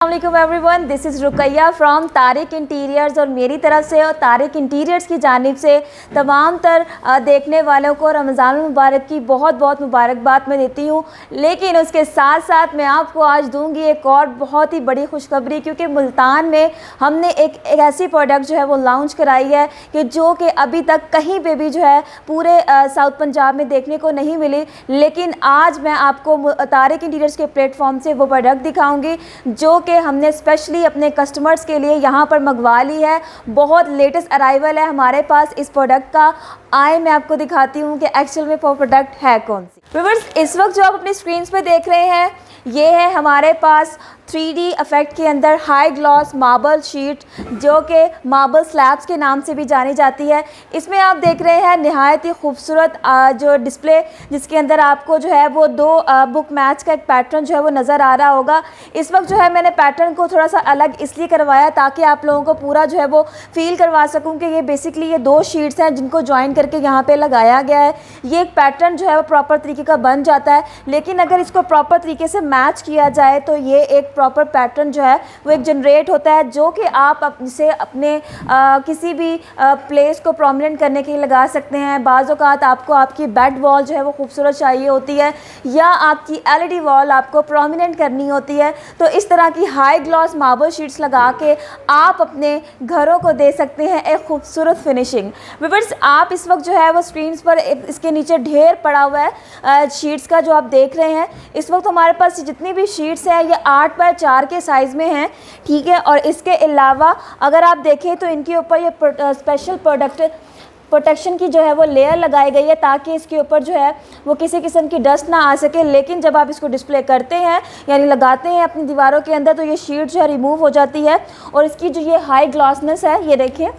अस्सलाम everyone, this is Rukaiya from Tariq interiors. और मेरी तरफ से और तारिक इंटीरियर्स की जानिब से तमाम तर देखने वालों को रमज़ान मुबारक की बहुत बहुत मुबारकबाद मैं देती हूँ। लेकिन उसके साथ साथ मैं आपको आज दूंगी एक और बहुत ही बड़ी खुशखबरी, क्योंकि मुल्तान में हमने एक ऐसी प्रोडक्ट जो है वो लॉन्च कराई है कि जो कि अभी तक कहीं पे भी जो है पूरे साउथ पंजाब में देखने को नहीं मिली। लेकिन आज मैं आपको तारिक इंटीरियर्स के प्लेटफॉर्म से वो प्रोडक्ट दिखाऊँगी जो कि हमने स्पेशली अपने कस्टमर्स के लिए यहाँ पर मंगवा ली है। बहुत लेटेस्ट अराइवल है हमारे पास इस प्रोडक्ट का। आए मैं आपको दिखाती हूँ कि एक्चुअल में वो प्रोडक्ट है कौन सी। व्यूअर्स, इस वक्त जो आप अपनी स्क्रीन पे देख रहे हैं ये है हमारे पास 3D इफ़ेक्ट के अंदर हाई ग्लॉस मार्बल शीट, जो कि मार्बल स्लैब्स के नाम से भी जानी जाती है। इसमें आप देख रहे हैं नहायत ही खूबसूरत जो डिस्प्ले, जिसके अंदर आपको जो है वो दो बुक मैच का एक पैटर्न जो है वो नज़र आ रहा होगा। इस वक्त जो है मैंने पैटर्न को थोड़ा सा अलग इसलिए करवाया ताकि आप लोगों को पूरा जो है वो फील करवा सकूं कि ये बेसिकली ये दो शीट्स हैं जिनको ज्वाइन करके यहाँ पे लगाया गया है। ये एक पैटर्न जो है वो प्रॉपर तरीके का बन जाता है, लेकिन अगर इसको प्रॉपर तरीके से मैच किया जाए तो ये एक प्रॉपर पैटर्न जो है वो एक जनरेट होता है, जो कि आप इसे अपने किसी भी प्लेस को प्रोमिनेंट करने के लिए लगा सकते हैं। बाज़ औक़ात आपको आपकी बेड वॉल जो है वो खूबसूरत चाहिए होती है, या आपकी LED वॉल आपको प्रोमिनेंट करनी होती है, तो इस तरह की हाई ग्लॉस मार्बल शीट्स लगा के आप अपने घरों को दे सकते हैं एक खूबसूरत फिनिशिंग। व्यूअर्स, आप इस वक्त जो है वो स्क्रीन पर इसके नीचे ढेर पड़ा हुआ है शीट्स का जो आप देख रहे हैं। इस वक्त हमारे पास जितनी भी शीट्स हैं ये 8 बाय 4 के साइज़ में हैं, ठीक है। और इसके अलावा अगर आप देखें तो इनके ऊपर ये स्पेशल प्रोटेक्शन की जो है वो लेयर लगाई गई है ताकि इसके ऊपर जो है वो किसी किस्म की डस्ट ना आ सके। लेकिन जब आप इसको डिस्प्ले करते हैं यानी लगाते हैं अपनी दीवारों के अंदर तो ये शीट जो है रिमूव हो जाती है। और इसकी जो ये हाई ग्लॉसनेस है, ये देखिए,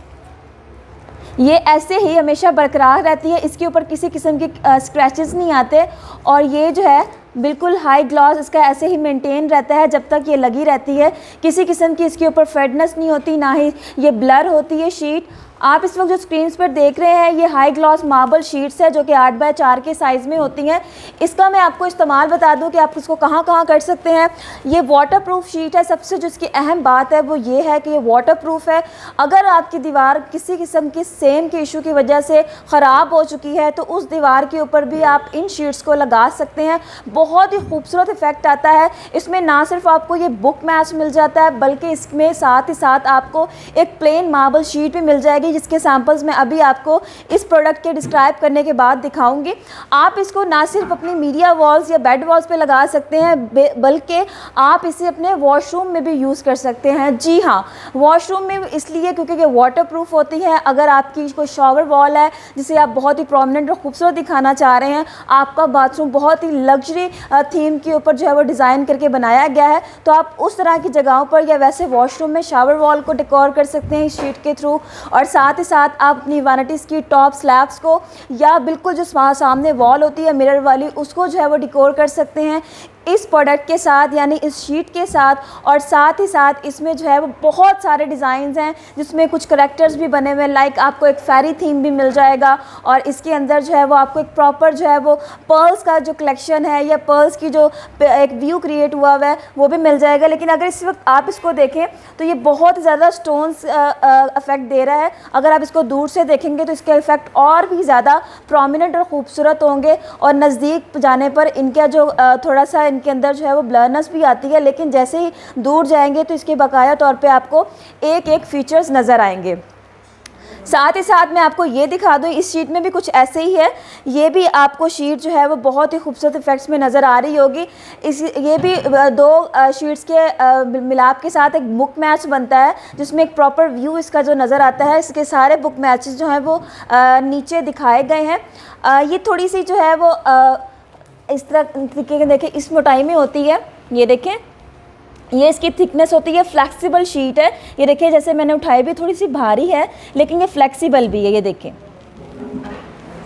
ये ऐसे ही हमेशा बरकरार रहती है। इसके ऊपर किसी किस्म के स्क्रैचेस नहीं आते, और ये जो है बिल्कुल हाई ग्लॉस इसका ऐसे ही मेंटेन रहता है जब तक ये लगी रहती है। किसी किस्म की इसके ऊपर फेडनेस नहीं होती, ना ही ये ब्लर होती है शीट। आप इस वक्त जो स्क्रीन पर देख रहे हैं ये हाई ग्लॉस मार्बल शीट्स है जो कि 8 बाय 4 के साइज़ में होती हैं। इसका मैं आपको इस्तेमाल बता दूं कि आप इसको कहाँ कहाँ कर सकते हैं। ये वाटरप्रूफ शीट है। सबसे जो इसकी अहम बात है वो ये है कि ये वाटरप्रूफ है। अगर आपकी दीवार किसी किस्म की सेम के इशू की वजह से ख़राब हो चुकी है तो उस दीवार के ऊपर भी आप इन शीट्स को लगा सकते हैं। बहुत ही खूबसूरत इफ़ेक्ट आता है इसमें। ना सिर्फ आपको ये बुक मैच मिल जाता है बल्कि इसमें साथ ही साथ आपको एक प्लेन मार्बल शीट भी मिल जाएगी, जिसके सैंपल्स मैं अभी आपको इस प्रोडक्ट के डिस्क्राइब करने के बाद दिखाऊंगी। आप इसको ना सिर्फ अपनी मीडिया वॉल्स या बेड वॉल्स पे लगा सकते हैं बल्कि आप इसे अपने वॉशरूम में भी यूज़ कर सकते हैं। जी हाँ, वॉशरूम में इसलिए क्योंकि ये वाटरप्रूफ होती है। अगर आपकी कोई शॉवर वॉल है जिसे आप बहुत ही प्रोमिनेंट और खूबसूरत दिखाना चाह रहे हैं, आपका बाथरूम बहुत ही लग्जरी थीम के ऊपर जो है वो डिज़ाइन करके बनाया गया है, तो आप उस तरह की जगहों पर या वैसे वॉशरूम में शावर वॉल को डेकोर कर सकते हैं इस शीट के थ्रू। और साथ ही साथ आप अपनी वैनिटीज़ की टॉप स्लैब्स को या बिल्कुल जो सामने वॉल होती है मिरर वाली उसको जो है वो डेकोर कर सकते हैं इस प्रोडक्ट के साथ, यानी इस शीट के साथ। और साथ ही साथ इसमें जो है वो बहुत सारे डिज़ाइंस हैं जिसमें कुछ करेक्टर्स भी बने हुए हैं। लाइक आपको एक फेरी थीम भी मिल जाएगा, और इसके अंदर जो है वो आपको एक प्रॉपर जो है वो पर्ल्स का जो कलेक्शन है या पर्ल्स की जो एक व्यू क्रिएट हुआ है वो भी मिल जाएगा। लेकिन अगर इस वक्त आप इसको देखें तो ये बहुत ज़्यादा स्टोन्स इफेक्ट दे रहा है। अगर आप इसको दूर से देखेंगे तो इसके इफेक्ट और भी ज़्यादा प्रोमिनेंट और ख़ूबसूरत होंगे, और नज़दीक जाने पर इनका जो थोड़ा सा इनके अंदर जो है वो ब्लरनेस भी आती है। लेकिन जैसे ही दूर जाएंगे तो इसके बकाया तौर पे आपको एक एक फीचर्स नज़र आएंगे। साथ ही साथ मैं आपको ये दिखा दूँ, इस शीट में भी कुछ ऐसे ही है। ये भी आपको शीट जो है वो बहुत ही खूबसूरत इफेक्ट्स में नज़र आ रही होगी। ये भी दो शीट्स के मिलाप के साथ एक बुक मैच बनता है जिसमें एक प्रॉपर व्यू इसका जो नज़र आता है। इसके सारे बुक मैचेस जो हैं वो नीचे दिखाए गए हैं। ये थोड़ी सी जो है वो इस तरह तरीके के देखें इस मोटाई में होती है। ये देखें, ये इसकी थिकनेस होती है। फ्लेक्सिबल शीट है। ये देखिए, जैसे मैंने उठाई भी थोड़ी सी भारी है लेकिन ये फ्लेक्सिबल भी है। ये देखें,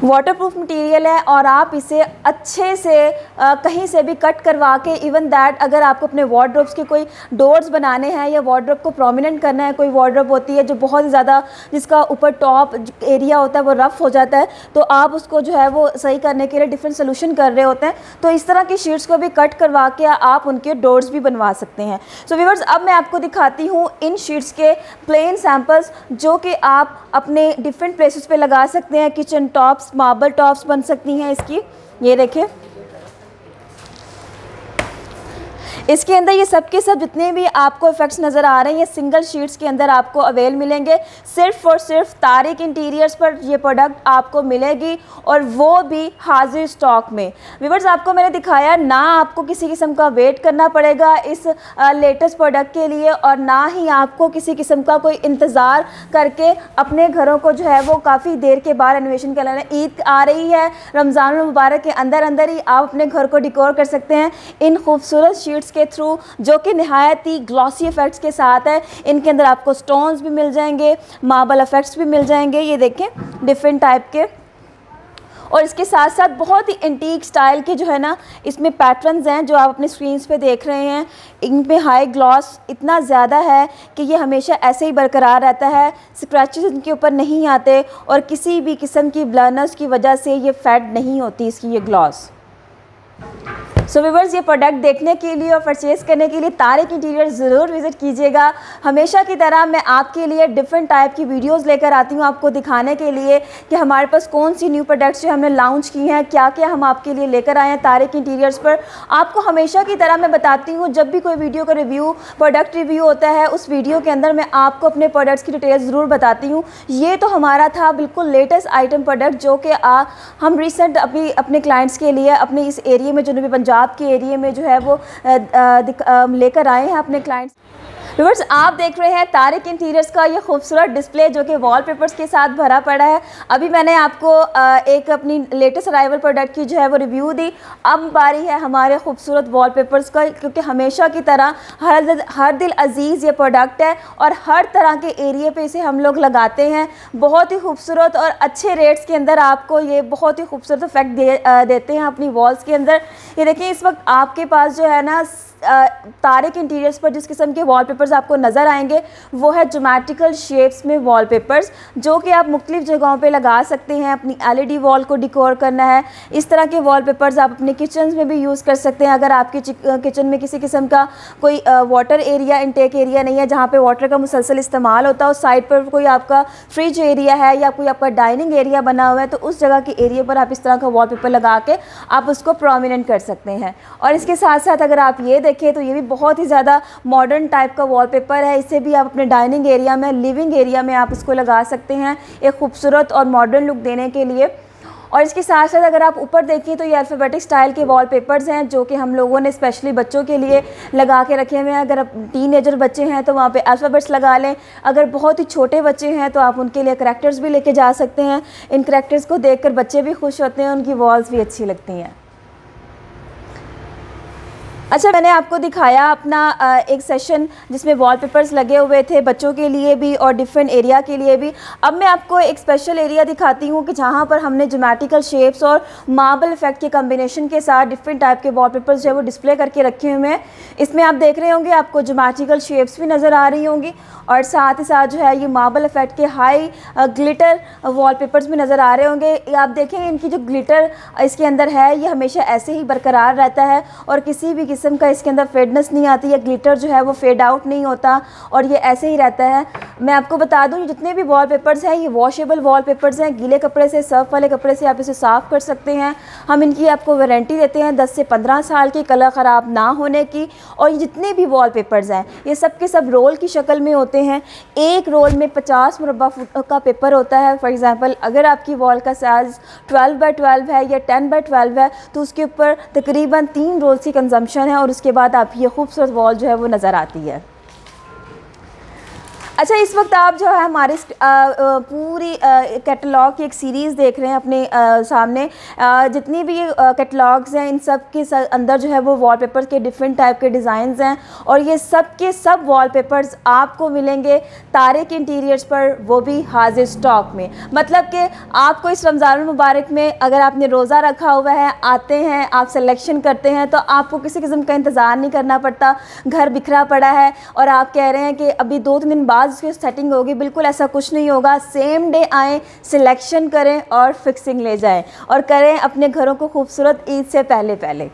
वाटरप्रूफ मटेरियल है और आप इसे अच्छे से कहीं से भी कट करवा के, इवन दैट अगर आपको अपने वार्डरोब्स के कोई डोर्स बनाने हैं या वार्डरोब को प्रोमिनेंट करना है, कोई वार्डरोब होती है जो बहुत ज़्यादा, जिसका ऊपर टॉप एरिया होता है वो रफ़ हो जाता है, तो आप उसको जो है वो सही करने के लिए डिफरेंट सोल्यूशन कर रहे होते हैं, तो इस तरह की शीट्स को भी कट करवा के आप उनके डोर्स भी बनवा सकते हैं। सो व्यूअर्स, अब मैं आपको दिखाती हूँ इन शीट्स के प्लेन सैम्पल्स जो कि आप अपने डिफरेंट प्लेसेस पे लगा सकते हैं। किचन टॉप्स, मार्बल टॉप्स बन सकती हैं इसकी, ये देखें। इसके अंदर ये सब के सब जितने भी आपको इफेक्ट्स नज़र आ रहे हैं ये सिंगल शीट्स के अंदर आपको अवेल मिलेंगे। सिर्फ और सिर्फ तारिक इंटीरियर्स पर ये प्रोडक्ट आपको मिलेगी और वो भी हाजिर स्टॉक में। व्यूअर्स, आपको मैंने दिखाया ना आपको किसी किस्म का वेट करना पड़ेगा इस लेटेस्ट प्रोडक्ट के लिए, और ना ही आपको किसी किस्म का कोई इंतज़ार करके अपने घरों को जो है वो काफ़ी देर के बाद रेनोवेशन कर लेना। ईद आ रही है, रमज़ान मुबारक के अंदर अंदर ही आप अपने घर को डिकोर कर सकते हैं इन खूबसूरत शीट्स के थ्रू, जो कि नहायत ही ग्लॉसी इफेक्ट्स के साथ है। इनके अंदर आपको स्टोन्स भी मिल जाएंगे, मार्बल इफेक्ट्स भी मिल जाएंगे, ये देखें डिफरेंट टाइप के। और इसके साथ साथ बहुत ही एंटीक स्टाइल के जो है ना इसमें पैटर्न्स हैं जो आप अपने स्क्रीन्स पे देख रहे हैं। इनमें हाई ग्लॉस इतना ज़्यादा है कि ये हमेशा ऐसे ही बरकरार रहता है, स्क्रैचेस इनके ऊपर नहीं आते और किसी भी किस्म की ब्लरनेस की वजह से ये फेड नहीं होती इसकी ये ग्लॉस। सो व्यूअर्स, ये प्रोडक्ट देखने के लिए और परचेज़ करने के लिए तारिक इंटीरियर ज़रूर विज़िट कीजिएगा। हमेशा की तरह मैं आपके लिए डिफरेंट टाइप की वीडियोस लेकर आती हूँ आपको दिखाने के लिए कि हमारे पास कौन सी न्यू प्रोडक्ट्स जो हमने लॉन्च की हैं, क्या क्या हम आपके लिए लेकर आए हैं तारिक इंटीरियर्स पर। आपको हमेशा की तरह मैं बताती हूँ जब भी कोई वीडियो का रिव्यू, प्रोडक्ट रिव्यू होता है, उस वीडियो के अंदर मैं आपको अपने प्रोडक्ट्स की डिटेल्स ज़रूर बताती हूँ। ये तो हमारा था बिल्कुल लेटेस्ट आइटम प्रोडक्ट जो कि हम रिसेंट अपने क्लाइंट्स के लिए अपने इस एरिए में, जनूबी पंजाब के एरिया में जो है वो लेकर आए हैं अपने क्लाइंट्स। व्यूअर्स, आप देख रहे हैं तारिक इंटीरियर्स का ये खूबसूरत डिस्प्ले जो कि वॉलपेपर्स के साथ भरा पड़ा है। अभी मैंने आपको एक अपनी लेटेस्ट अराइवल प्रोडक्ट की जो है वो रिव्यू दी। अब बारी है हमारे खूबसूरत वॉलपेपर्स का, क्योंकि हमेशा की तरह हर दिल अजीज़ ये प्रोडक्ट है और हर तरह के एरिए पे इसे हम लोग लगाते हैं। बहुत ही खूबसूरत और अच्छे रेट्स के अंदर आपको ये बहुत ही खूबसूरत इफेक्ट देते हैं अपनी वॉल्स के अंदर। ये देखिए, इस वक्त आपके पास जो है ना तारिक इंटीरियर्स पर जिस किस्म के वॉलपेपर्स आपको नज़र आएंगे वो है ज्योमेट्रिकल शेप्स में वॉलपेपर्स, जो कि आप मुख्तलिफ जगहों पे लगा सकते हैं। अपनी एलईडी वॉल को डिकोर करना है, इस तरह के वॉलपेपर्स आप अपने किचन में भी यूज़ कर सकते हैं। अगर आपके किचन में किसी किस्म का कोई वाटर एरिया, इनटेक एरिया नहीं है जहाँ पर वाटर का मुसलसल इस्तेमाल होता है, उस साइड पर कोई आपका फ्रिज एरिया है या कोई आपका डाइनिंग एरिया बना हुआ है, तो उस जगह के एरिया पर आप इस तरह का वॉलपेपर लगा के आप उसको प्रोमिनेंट कर सकते हैं। और इसके साथ साथ अगर आप ये देखें तो ये भी बहुत ही ज़्यादा मॉडर्न टाइप का वॉलपेपर है। इसे भी आप अपने डाइनिंग एरिया में, लिविंग एरिया में आप इसको लगा सकते हैं एक खूबसूरत और मॉडर्न लुक देने के लिए। और इसके साथ साथ अगर आप ऊपर देखें तो ये अल्फ़ाबेटिक स्टाइल के वॉलपेपर्स हैं जो कि हम लोगों ने स्पेशली बच्चों के लिए लगा के रखे हुए हैं। अगर आप टीनेजर बच्चे हैं तो वहाँ पे अल्फ़ाबेट्स लगा लें। अगर बहुत ही छोटे बच्चे हैं तो आप उनके लिए करैक्टर्स भी लेके जा सकते हैं। इन करैक्टर्स को देखकर बच्चे भी खुश होते हैं, उनकी वॉल्स भी अच्छी लगती हैं। अच्छा, मैंने आपको दिखाया अपना एक सेशन जिसमें वॉलपेपर्स लगे हुए थे बच्चों के लिए भी और डिफरेंट एरिया के लिए भी। अब मैं आपको एक स्पेशल एरिया दिखाती हूँ कि जहाँ पर हमने ज्योमेट्रिकल शेप्स और मार्बल इफेक्ट के कम्बिनेशन के साथ डिफरेंट टाइप के वॉलपेपर्स जो है वो डिस्प्ले करके रखे हुए हैं। इसमें आप देख रहे होंगे आपको ज्योमेट्रिकल शेप्स भी नज़र आ रही होंगी और साथ ही साथ जो है ये मार्बल इफेक्ट के हाई ग्लिटर वॉलपेपर्स भी नज़र आ रहे होंगे। आप देखेंगे इनकी जो ग्लिटर इसके अंदर है ये हमेशा ऐसे ही बरकरार रहता है और किसी भी किस्म का इसके अंदर फेडनेस नहीं आती है। ग्लिटर जो है वो फेड आउट नहीं होता और ये ऐसे ही रहता है। मैं आपको बता दूं जितने भी वॉलपेपर्स हैं ये वॉशेबल वॉलपेपर्स हैं। गीले कपड़े से, सर्फ वाले कपड़े से आप इसे साफ़ कर सकते हैं। हम इनकी आपको वारंटी देते हैं 10 से 15 साल की, कलर ख़राब ना होने की। और ये जितने भी वॉलपेपर्स हैं ये सब के सब रोल की शक्ल में होते हैं। एक रोल में 50 मुरब्बा फुट का पेपर होता है। फॉर एग्ज़ाम्पल अगर आपकी वॉल का साइज़ 12 बाई 12 है या 10 बाई 12 है तो उसके ऊपर तकरीबन 3 रोल्स की कंजम्पशन है और उसके बाद आप ये खूबसूरत वॉल जो है वो नज़र आती है। अच्छा, इस वक्त आप जो है हमारी पूरी कैटलॉग की एक सीरीज़ देख रहे हैं अपने सामने। जितनी भी कैटलॉग्स हैं इन सब के अंदर जो है वो वॉलपेपर्स के डिफरेंट टाइप के डिज़ाइंस हैं, और ये सब के सब वॉलपेपर्स आपको मिलेंगे तारिक इंटीरियर्स पर, वो भी हाजिर स्टॉक में। मतलब कि आपको इस रमज़ान मुबारक में अगर आपने रोज़ा रखा हुआ है, आते हैं आप सिलेक्शन करते हैं, तो आपको किसी किस्म का इंतज़ार नहीं करना पड़ता। घर बिखरा पड़ा है और आप कह रहे हैं कि अभी 2-3 दिन बाद उसकी सेटिंग होगी, बिल्कुल ऐसा कुछ नहीं होगा। सेम डे आएँ, सिलेक्शन करें और फिक्सिंग ले जाएं और करें अपने घरों को खूबसूरत ईद से पहले पहले।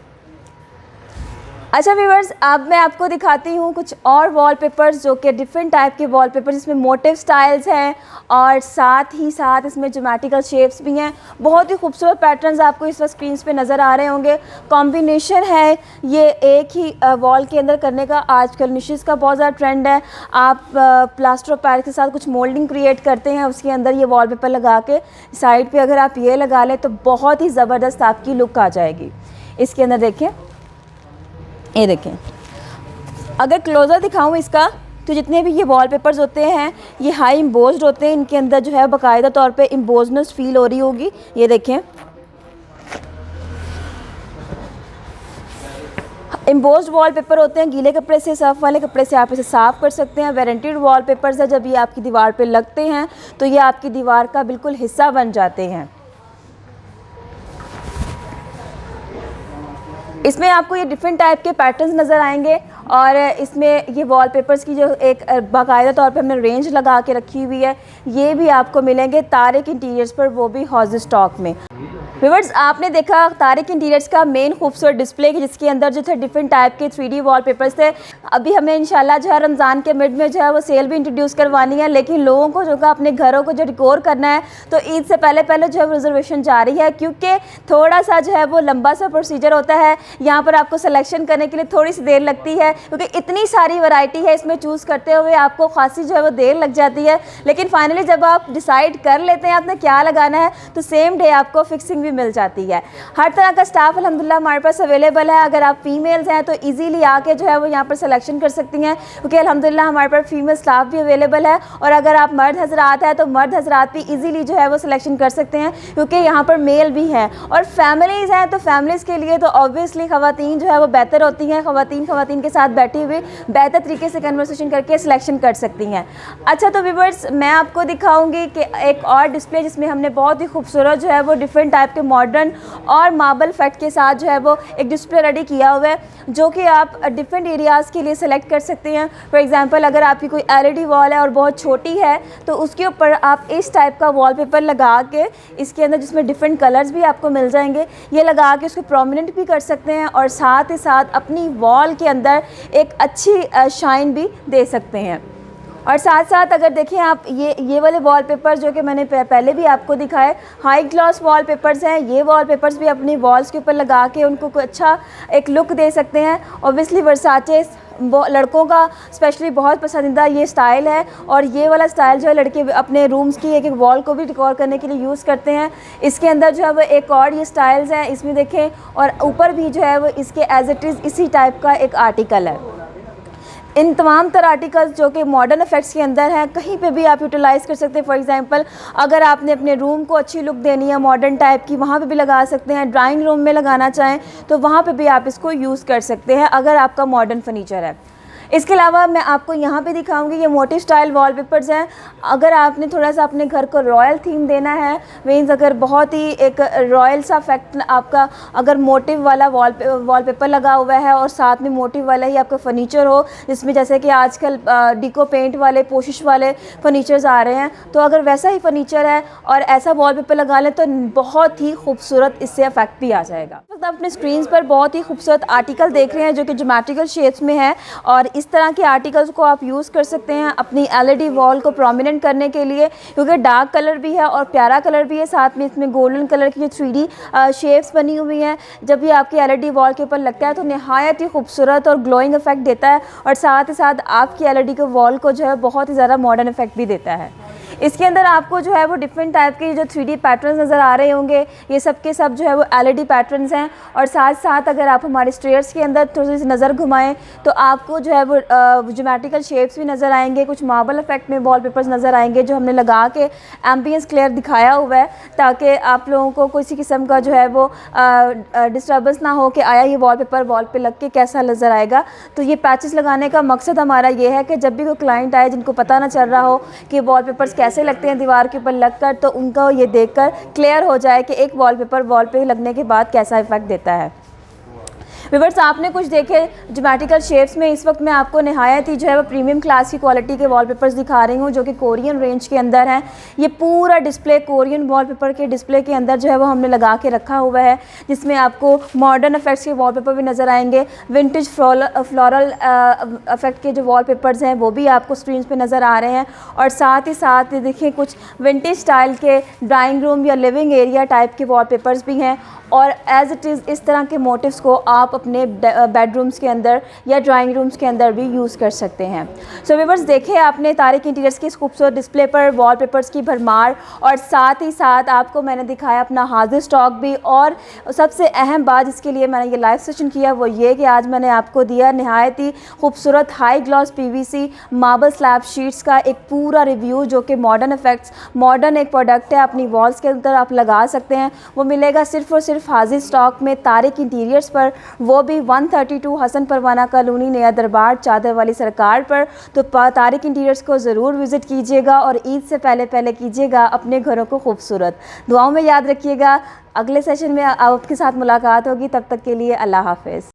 अच्छा व्यूअर्स, अब मैं आपको दिखाती हूँ कुछ और वॉलपेपर्स जो कि डिफरेंट टाइप के वॉलपेपर्स, इसमें मोटिव स्टाइल्स हैं और साथ ही साथ इसमें ज्योमेट्रिकल शेप्स भी हैं। बहुत ही खूबसूरत पैटर्न्स आपको इस वक्त स्क्रीन पे नज़र आ रहे होंगे। कॉम्बिनेशन है ये एक ही वॉल के अंदर करने का। आजकल निशेज़ का बहुत ज़्यादा ट्रेंड है। आप प्लास्टर ऑफ पैरिस के साथ कुछ मोल्डिंग क्रिएट करते हैं, उसके अंदर ये वॉलपेपर लगा के साइड पर अगर आप ये लगा लें तो बहुत ही ज़बरदस्त आपकी लुक आ जाएगी। इसके अंदर देखें, ये देखें, अगर क्लोज़र दिखाऊं इसका तो जितने भी ये वॉलपेपर्स होते हैं ये हाई इम्बोज्ड होते हैं। इनके अंदर जो है बाकायदा तौर पे इम्बोजनेस फील हो रही होगी। ये देखें, इम्बोज्ड वॉलपेपर होते हैं। गीले कपड़े से, साफ़ वाले कपड़े से आप इसे साफ़ कर सकते हैं। वारंटीड वॉलपेपर्स है, जब ये आपकी दीवार पर लगते हैं तो ये आपकी दीवार का बिल्कुल हिस्सा बन जाते हैं। इसमें आपको ये डिफरेंट टाइप के पैटर्न्स नज़र आएंगे और इसमें ये वॉलपेपर्स की जो एक बाकायदा तौर पे हमने रेंज लगा के रखी हुई है, ये भी आपको मिलेंगे तारिक इंटीरियर्स पर, वो भी हाजिर स्टॉक में। व्यूअर्स, आपने देखा तारिक इंटीरियर्स का मेन खूबसूरत डिस्प्ले जिसके अंदर जो थे डिफरेंट टाइप के 3D वॉलपेपर्स थे। अभी हमें इंशाल्लाह जो है रमज़ान के मिड में जो है वो सेल भी इंट्रोड्यूस करवानी है, लेकिन लोगों को जो है अपने घरों को जो डिकोर करना है तो ईद से पहले पहले जो है रिजर्वेशन जारी है, क्योंकि थोड़ा सा जो है वो लंबा सा प्रोसीजर होता है। यहाँ पर आपको सिलेक्शन करने के लिए थोड़ी सी देर लगती है, क्योंकि इतनी सारी वैरायटी है, इसमें चूज़ करते हुए आपको खासी जो है वो देर लग जाती है। लेकिन फाइनली जब आप डिसाइड कर लेते हैं आपने क्या लगाना है तो सेम डे आपको फिक्सिंग भी मिल जाती है। हर तरह का स्टाफ अल्हम्दुलिल्लाह हमारे पास अवेलेबल है। अगर आप फीमेल्स हैं तो इजीली आके जो है वो यहाँ पर सिलेक्शन कर सकती हैं, क्योंकि अल्हम्दुलिल्लाह हमारे पास फीमेल स्टाफ भी अवेलेबल है। और अगर आप मर्द हजरात हैं तो मर्द हजरात भी इजीली जो है वो सिलेक्शन कर सकते हैं, क्योंकि यहाँ पर मेल भी हैं। और फैमिलीज़ हैं तो फैमिलीज़ के लिए तो ऑब्वियसली ख़वातीन जो है वो बेहतर होती हैं। ख़वातीन के साथ बैठी हुई बेहतर तरीके से कन्वर्सेशन करके सिलेक्शन कर सकती हैं। अच्छा, तो व्यूअर्स, मैं आपको दिखाऊंगी कि एक और डिस्प्ले जिसमें हमने बहुत ही खूबसूरत जो है वो डिफरेंट टाइप के मॉडर्न और मार्बल फैक्ट के साथ जो है वो एक डिस्प्ले रेडी किया हुआ है, जो कि आप डिफरेंट एरियाज़ के लिए सेलेक्ट कर सकते हैं। फॉर एग्जांपल, अगर आपकी कोई LED वॉल है और बहुत छोटी है तो उसके ऊपर आप इस टाइप का वॉलपेपर लगा के, इसके अंदर जिसमें डिफरेंट कलर्स भी आपको मिल जाएंगे, ये लगा के उसको प्रोमिनेंट भी कर सकते हैं और साथ ही साथ अपनी वॉल के अंदर एक अच्छी शाइन भी दे सकते हैं। और साथ साथ अगर देखें आप ये वाले वॉलपेपर जो कि मैंने पहले भी आपको दिखाए, हाई ग्लॉस वॉलपेपर्स हैं। ये वॉलपेपर्स भी अपनी वॉल्स के ऊपर लगा के उनको कोई अच्छा एक लुक दे सकते हैं। ऑब्वियसली वर्साचे लड़कों का स्पेशली बहुत पसंदीदा ये स्टाइल है, और ये वाला स्टाइल जो है लड़के अपने रूम्स की एक एक वॉल को भी डेकोर करने के लिए यूज़ करते हैं। इसके अंदर जो है वो एक और ये स्टाइल्स हैं, इसमें देखें, और ऊपर भी जो है वो इसके एज इट इज़ इसी टाइप का एक आर्टिकल है। इन तमाम तरह आर्टिकल्स जो कि मॉडर्न इफेक्ट्स के अंदर हैं, कहीं पे भी आप यूटिलाइज़ कर सकते हैं। फॉर एग्जांपल, अगर आपने अपने रूम को अच्छी लुक देनी है मॉडर्न टाइप की, वहाँ पे भी लगा सकते हैं। ड्राइंग रूम में लगाना चाहें तो वहाँ पे भी आप इसको यूज़ कर सकते हैं, अगर आपका मॉडर्न फर्नीचर है। इसके अलावा मैं आपको यहाँ पे दिखाऊंगी, ये मोटिव स्टाइल वॉलपेपर्स हैं। अगर आपने थोड़ा सा अपने घर को रॉयल थीम देना है, मीन्स अगर बहुत ही एक रॉयल सा इफेक्ट आपका, अगर मोटिव वाला वॉलपेपर लगा हुआ है और साथ में मोटिव वाला ही आपका फर्नीचर हो, जिसमें जैसे कि आजकल डिको पेंट वाले, पोशिश वाले फर्नीचर्स आ रहे हैं, तो अगर वैसा ही फर्नीचर है और ऐसा वॉलपेपर लगा लें तो बहुत ही खूबसूरत इससे इफेक्ट भी आ जाएगा। आप अपने स्क्रीन पर बहुत ही खूबसूरत आर्टिकल देख रहे हैं जो कि ज्योमेट्रिकल शेप्स में है, और इस तरह के आर्टिकल्स को आप यूज़ कर सकते हैं अपनी LED वॉल को प्रोमिनेंट करने के लिए, क्योंकि डार्क कलर भी है और प्यारा कलर भी है। साथ में इसमें गोल्डन कलर की जो 3D शेप्स बनी हुई हैं, जब ये आपकी LED वॉल के ऊपर लगता है तो नहायत ही खूबसूरत और ग्लोइंग इफेक्ट देता है, और साथ ही साथ आपकी LED के वॉल को जो है बहुत ही ज़्यादा मॉडर्न इफेक्ट भी देता है। इसके अंदर आपको जो है वो डिफरेंट टाइप के जो 3D पैटर्न्स नज़र आ रहे होंगे, ये सब के सब जो है वो LED पैटर्न्स हैं। और साथ साथ अगर आप हमारे स्टेयर्स के अंदर थोड़ी सी नज़र घुमाएं तो आपको जो है वो ज्योमेट्रिकल शेप्स भी नज़र आएंगे, कुछ मार्बल इफेक्ट में वॉलपेपर्स नज़र आएंगे जो हमने लगा के एम्बियंस क्लियर दिखाया हुआ है, ताकि आप लोगों को किसी किस्म का जो है वो डिस्टर्बेंस ना हो कि आया ये वॉलपेपर वॉल पे लग के कैसा नज़र आएगा। तो ये पैचेस लगाने का मकसद हमारा ये है कि जब भी कोई क्लाइंट आए जिनको पता ना चल रहा हो कि वॉलपेपर्स कैसे लगते हैं दीवार के ऊपर लगकर, तो उनको ये देखकर क्लियर हो जाए कि एक वॉलपेपर वॉल पे लगने के बाद कैसा इफेक्ट देता है। व्यूअर्स, आपने कुछ देखे ज्योमेट्रिकल शेप्स में। इस वक्त मैं आपको नहायत ही जो है वो प्रीमियम क्लास की क्वालिटी के वॉलपेपर्स दिखा रही हूँ जो कि कोरियन रेंज के अंदर हैं। ये पूरा डिस्प्ले कोरियन वॉलपेपर के डिस्प्ले के अंदर जो है वो हमने लगा के रखा हुआ है, जिसमें आपको मॉडर्न इफेक्ट्स के वॉलपेपर भी नज़र आएंगे। विंटेज फ्लोरल इफेक्ट के जो वॉलपेपर्स हैं वो भी आपको स्क्रीन पे नज़र आ रहे हैं। और साथ ही साथ देखिए कुछ विंटेज स्टाइल के ड्राइंग रूम या लिविंग एरिया टाइप के वॉलपेपर्स भी हैं। और एज़ इट इज़ इस तरह के मोटिव्स को आप अपने बेडरूम्स के अंदर या ड्राइंग रूम्स के अंदर भी यूज़ कर सकते हैं। सो व्यूअर्स, देखें आपने तारिक इंटीरियर्स के इस खूबसूरत डिस्प्ले पर वॉलपेपर्स की भरमार, और साथ ही साथ आपको मैंने दिखाया अपना हाजिर स्टॉक भी। और सबसे अहम बात जिसके लिए मैंने ये लाइव सेशन किया वो ये कि आज मैंने आपको दिया नहायत ही खूबसूरत high gloss PVC marble slab sheets का एक पूरा रिव्यू, जो कि मॉडर्न इफेक्ट्स मॉडर्न एक प्रोडक्ट है, अपनी वॉल्स के अंदर आप लगा सकते हैं। वो मिलेगा सिर्फ और सिर्फ हाजिर स्टॉक में तारिक इंटीरियर्स पर, वो भी 132 हसन परवाना कॉलोनी नया दरबार चादर वाली सरकार पर। तो तारिक इंटीरियर्स को ज़रूर विज़िट कीजिएगा और ईद से पहले पहले कीजिएगा अपने घरों को खूबसूरत। दुआओं में याद रखिएगा। अगले सेशन में आपके साथ मुलाकात होगी, तब तक के लिए अल्लाह हाफ़िज़।